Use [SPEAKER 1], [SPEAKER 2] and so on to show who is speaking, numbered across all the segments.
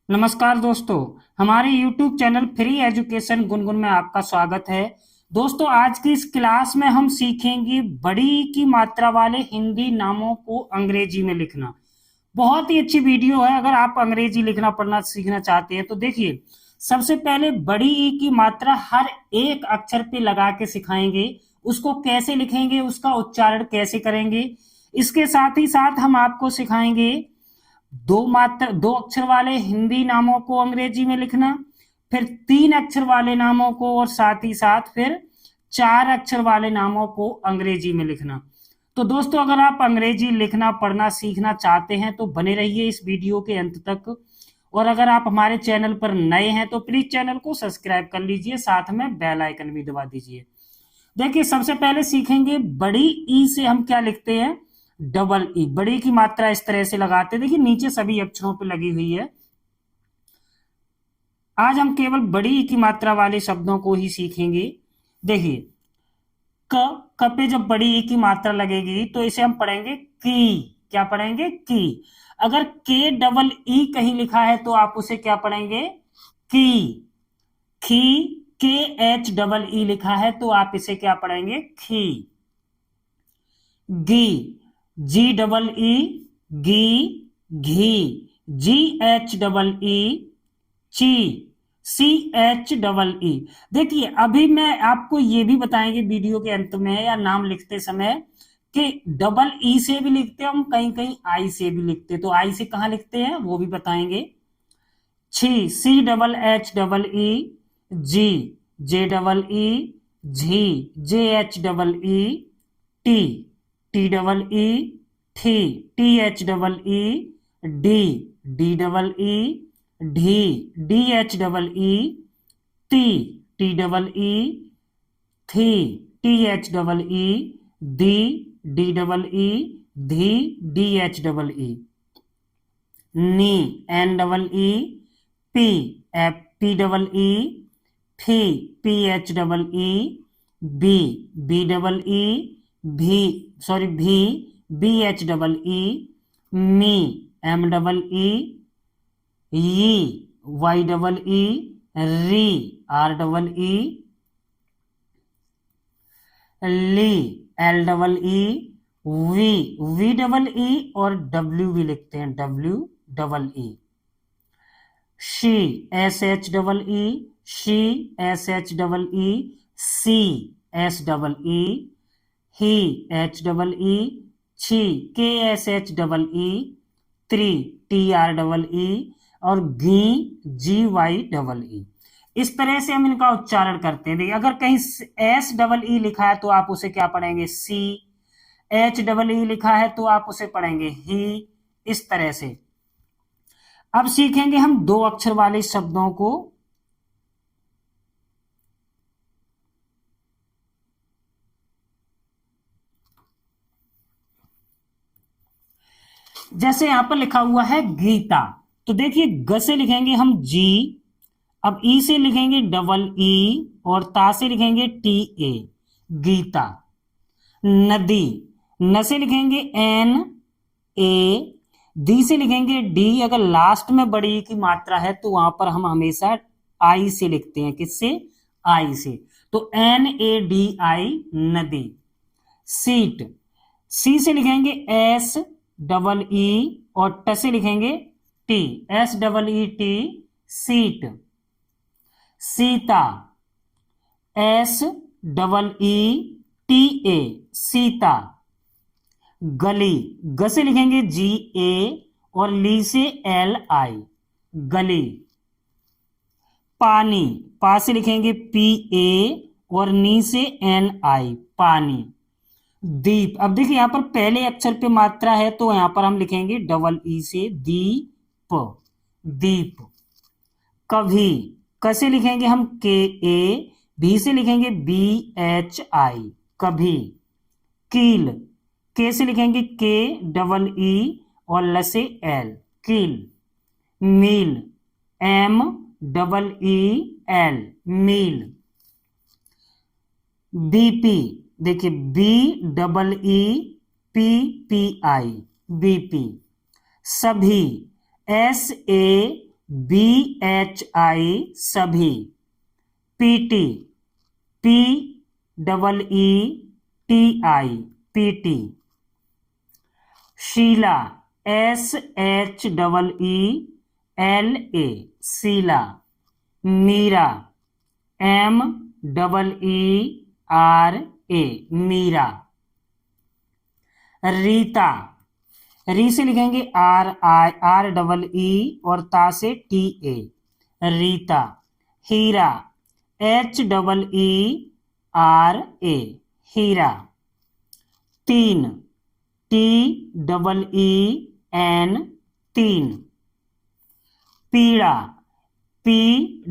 [SPEAKER 1] नमस्कार दोस्तों। हमारे YouTube channel free education Gungun में आपका स्वागत है। दोस्तों, आज की इस क्लास में हम सीखेंगे बड़ी की मात्रा वाले हिंदी नामों को अंग्रेजी में लिखना। बहुत ही अच्छी वीडियो है। अगर आप अंग्रेजी लिखना पढ़ना सीखना चाहते हैं तो देखिए, सबसे पहले बड़ी ई की मात्रा हर एक अक्षर पे लगा के सिखाएंगे। उसको कैसे लिखेंगे, उसका उच्चारण कैसे करेंगे। इसके साथ ही साथ हम आपको सिखाएंगे दो अक्षर वाले हिंदी नामों को अंग्रेजी में लिखना, फिर तीन अक्षर वाले नामों को, और साथ ही साथ फिर चार अक्षर वाले नामों को अंग्रेजी में लिखना। तो दोस्तों, अगर आप अंग्रेजी लिखना पढ़ना सीखना चाहते हैं तो बने रहिए इस वीडियो के अंत तक। और अगर आप हमारे चैनल पर नए हैं तो प्लीज चैनल को सब्सक्राइब कर लीजिए, साथ में बेल आइकन भी दबा दीजिए। देखिए, सबसे पहले सीखेंगे बड़ी ई से हम क्या लिखते हैं। डबल ई, बड़ी की मात्रा इस तरह से लगाते हैं। देखिए, नीचे सभी अक्षरों पे लगी हुई है। आज हम केवल बड़ी ई की मात्रा वाले शब्दों को ही सीखेंगे। देखिए, क पे जब बड़ी ई की मात्रा लगेगी तो इसे हम पढ़ेंगे की। क्या पढ़ेंगे? की। अगर के डबल ई कहीं लिखा है तो आप उसे क्या पढ़ेंगे? की। खी। के एच डबल ई लिखा है तो आप इसे क्या पढ़ेंगे? खी। गी, जी डबल ई, गी, घी। जी एच डबल ई, ची। C H double E. देखिए, अभी मैं आपको ये भी बताएंगे वीडियो के अंत में या नाम लिखते समय कि डबल ई से भी लिखते हैं हम, कहीं कहीं आई से भी लिखते हैं। तो आई से कहाँ लिखते हैं वो भी बताएंगे। छी, C double H double E, जी, जे डबल ई, झी, जे एच डबल ई, टी, टी डबल ई, ठी, टी एच डबल ई, डी, डी डबल ई, ढी, डी एच डबल ई, टी, टी डबल ई, थी, टी एच डबल ई, दी, D double E, धी, D H double E. नी, N double E, पी, F P double E, फी, P H double E, बी, B double E, भी, sorry भी, बी एच डबल ई, मी, एम डबल ई, ई, वाई डबल ई, री, आर डबल ई, ली, एल डबल ई, वी, वी डबल ई, और डब्ल्यू भी लिखते हैं, डब्ल्यू डबल ई। शी, एस एच डबल ई, शी, एस एच डबल ई, सी, एस डबल ई, ही, एच डबल ई, छी, के एस एच डबल ई, त्री, टी आर डबल ई, और गी, जी वाई डबल ई। इस तरह से हम इनका उच्चारण करते हैं। देखिए, अगर कहीं एस डबल ई लिखा है तो आप उसे क्या पढ़ेंगे? सी। एच डबल ई लिखा है तो आप उसे पढ़ेंगे ही। इस तरह से अब सीखेंगे हम दो अक्षर वाले शब्दों को। जैसे यहां पर लिखा हुआ है गीता, तो देखिए, ग से लिखेंगे हम जी। अब ई से लिखेंगे डबल ई, और ता से लिखेंगे टी ए, गीता। नदी, न से लिखेंगे एन ए, दी से लिखेंगे डी। अगर लास्ट में बड़ी की मात्रा है तो वहां पर हम हमेशा आई से लिखते हैं। किससे? आई से। तो एन ए डी आई, नदी। सीट, सी से लिखेंगे एस डबल ई, और ट से लिखेंगे T, S double E T, seat. Sita, S double E T A, Sita. गली, ग से लिखेंगे जी ए, और ली से एल आई, गली। पानी, पा से लिखेंगे पी ए, और नी से एन आई, पानी। दीप, अब देखिए यहां पर पहले अक्षर पे मात्रा है तो यहां पर हम लिखेंगे डबल ई से दीप, दीप। कभी, क से लिखेंगे हम के ए, भी से लिखेंगे बी एच आई, कभी। कील, के से लिखेंगे के डबल ई, और ल से एल, कील। मील, एम डबल ई एल, मील। बीपी, देखिए B double E P P I, बीपी। सभी, एस ए BHI सभी, PT, PEETI PT, Sheela, SHEELA Sheela, Meera, MEERA Meera, Rita, री से लिखेंगे RE और ता से TA रीता, हीरा, HEERA हीरा, तीन, TEEN तीन, पीड़ा, PEE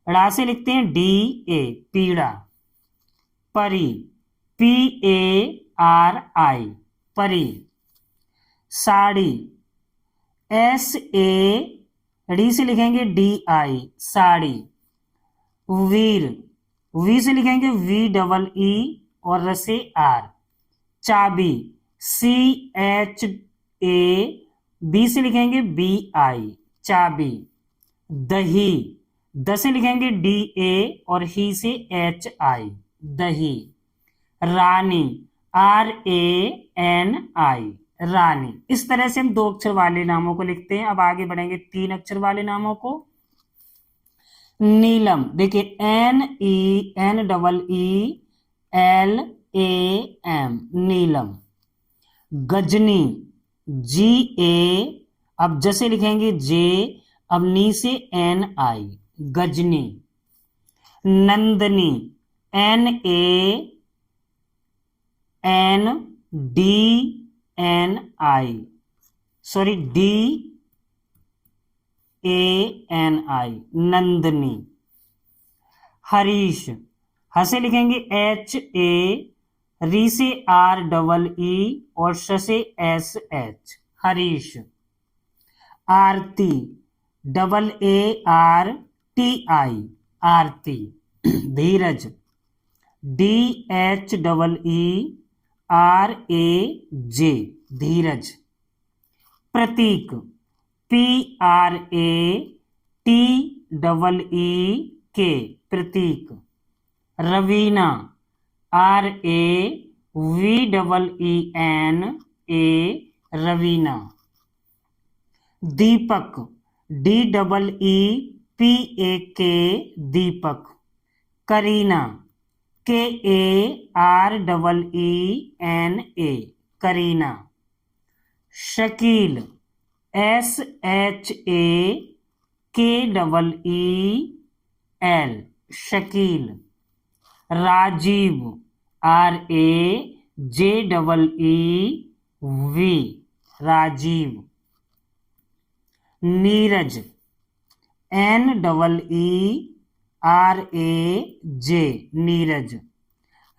[SPEAKER 1] ड़ा से लिखते हैं DA पीड़ा, परी, PARI परी, साड़ी, SAD से लिखेंगे DI साड़ी, वीर, वी से लिखेंगे VEE और र से R, चाबी, CHAB से लिखेंगे BI चाबी, दही, द से लिखेंगे DA और ही से HI दही, रानी, RANI रानी। इस तरह से हम 2 अक्षर वाले नामों को लिखते हैं। अब आगे बढ़ेंगे 3 अक्षर वाले नामों को। नीलम, देखिए NEELAM नीलम, गजनी, GA, अब जैसे लिखेंगे J, अब नी से NI गजनी, नंदनी, DANI नंदनी, हरीश, ह से लिखेंगे HA, री से REE और श से SH हरीश, आरती, AARTI आरती, धीरज, DHEERAJ धीरज, प्रतीक, PRATEEK प्रतीक, रवीना, RAVEENA रवीना, दीपक, DEEPAK दीपक, Kareena, KAREENA Kareena, Shakeel, SHAKEEL Shakeel, Rajiv, RAJEEV Rajiv, Neeraj, NEERAJ Neeraj,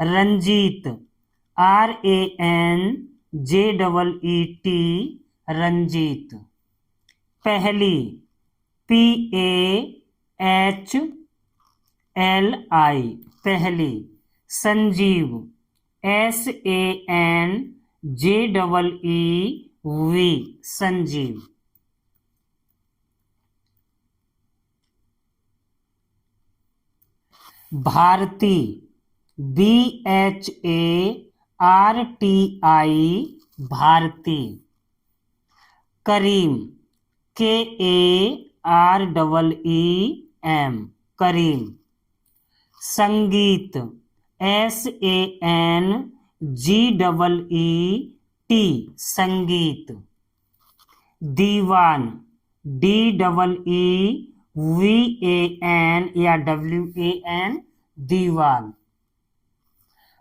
[SPEAKER 1] Ranjit, RANJEET Ranjit, पहली, PAHLI पहली, संजीव, SANJEEV संजीव। भारती, BHARTI भारती, करीम, KAREEM करीम, संगीत, SANGEET संगीत, दीवान, DEEVAN या WAN दीवान,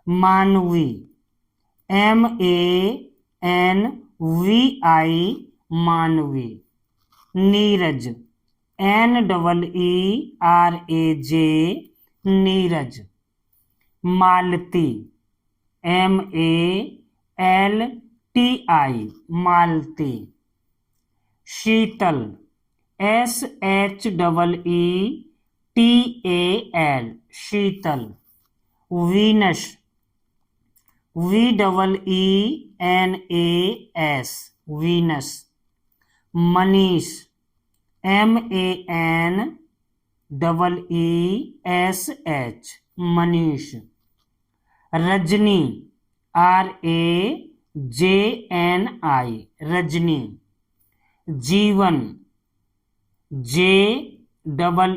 [SPEAKER 1] Manvi, MANVI Manvi, Neeraj, NEERAJ Neeraj, Malti, MALTI Malti, Sheetal, SHEETAL Sheetal, Veenas, VEENAS Veenas, Maneesh, MANEESH Maneesh. Rajni RAJNI Rajni. Jeevan JEEVAN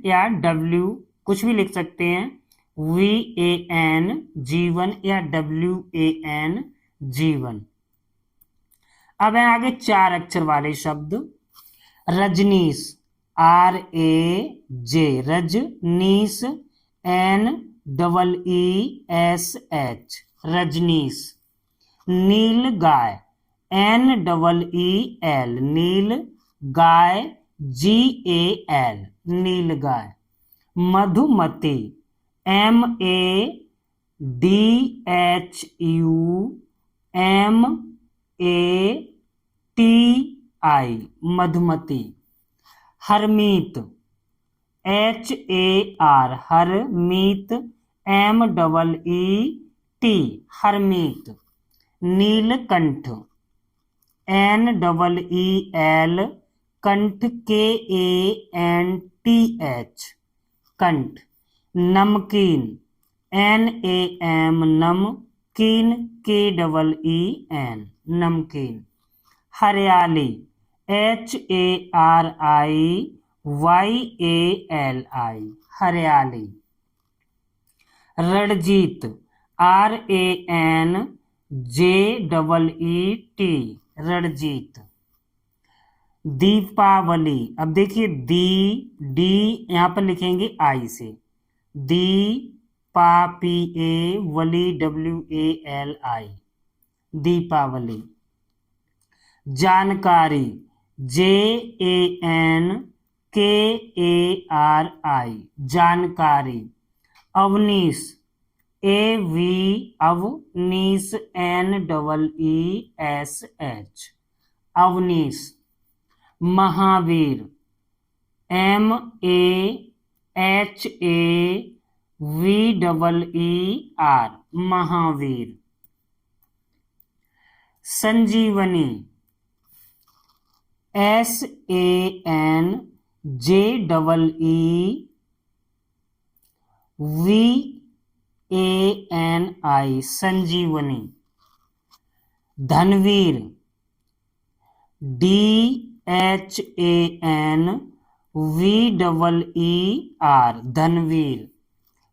[SPEAKER 1] या W कुछ भी लिख सकते हैं, VAN जीवन या WAN जीवन। अब है आगे 4 अक्षर वाले शब्द। Rajneesh RAJ Rajneesh NEESH Rajneesh. नील गाय NEEL नील गाय GAL नील गाय। Madhumati MADHUMATI Madhumati. Harmeet HAR Harmeet MEET Harmeet. Neelkanth NEEL कंठ KANTH कंठ। नमकीन NAM नमकीन KEEN नमकीन। हरियाली HARIYALI हरियाली। रणजीत RANJEET रणजीत। दीपावली, अब देखिए डी यहां पर लिखेंगे आई से, वली WALI दीपावली। जानकारी JANKARI जानकारी। अवनीश अवनीश NEESH अवनीश। महावीर MAHAVER महावीर। संजीवनी SANJEEVANI संजीवनी। Dhanvir DHANVEER Dhanvir.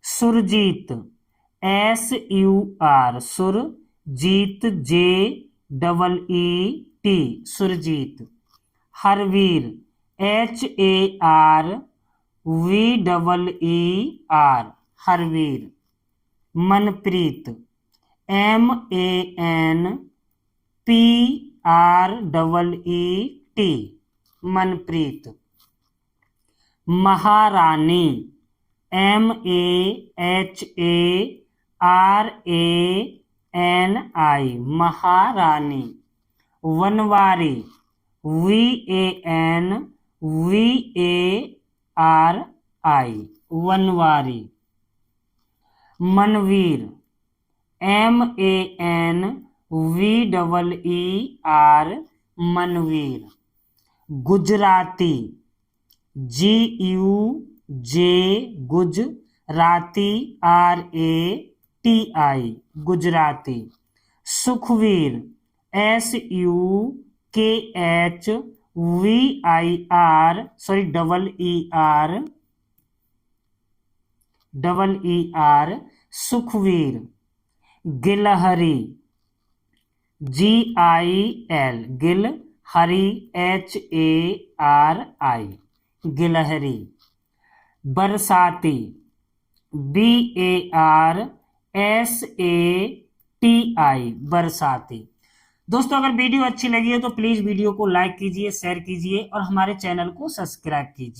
[SPEAKER 1] Surjit SUR Surjit JEET Surjit. Harvir HARVEER Harvir. Manpreet MANPREET Manpreet. महारानी MAHARANI महारानी। Vanwari WANVARI Vanwari. Manveer MANVEER Manveer. Gujarati GUJ Gujarati RATI Gujarati. Sukhvir SUKHWER Sukhvir. गिलहरी GIL गिलहरी HARI गिलहरी। बरसाती BARSATI बरसाती। दोस्तों अगर वीडियो अच्छी लगी है तो प्लीज वीडियो को लाइक कीजिए, शेयर कीजिए और हमारे चैनल को सब्सक्राइब कीजिए।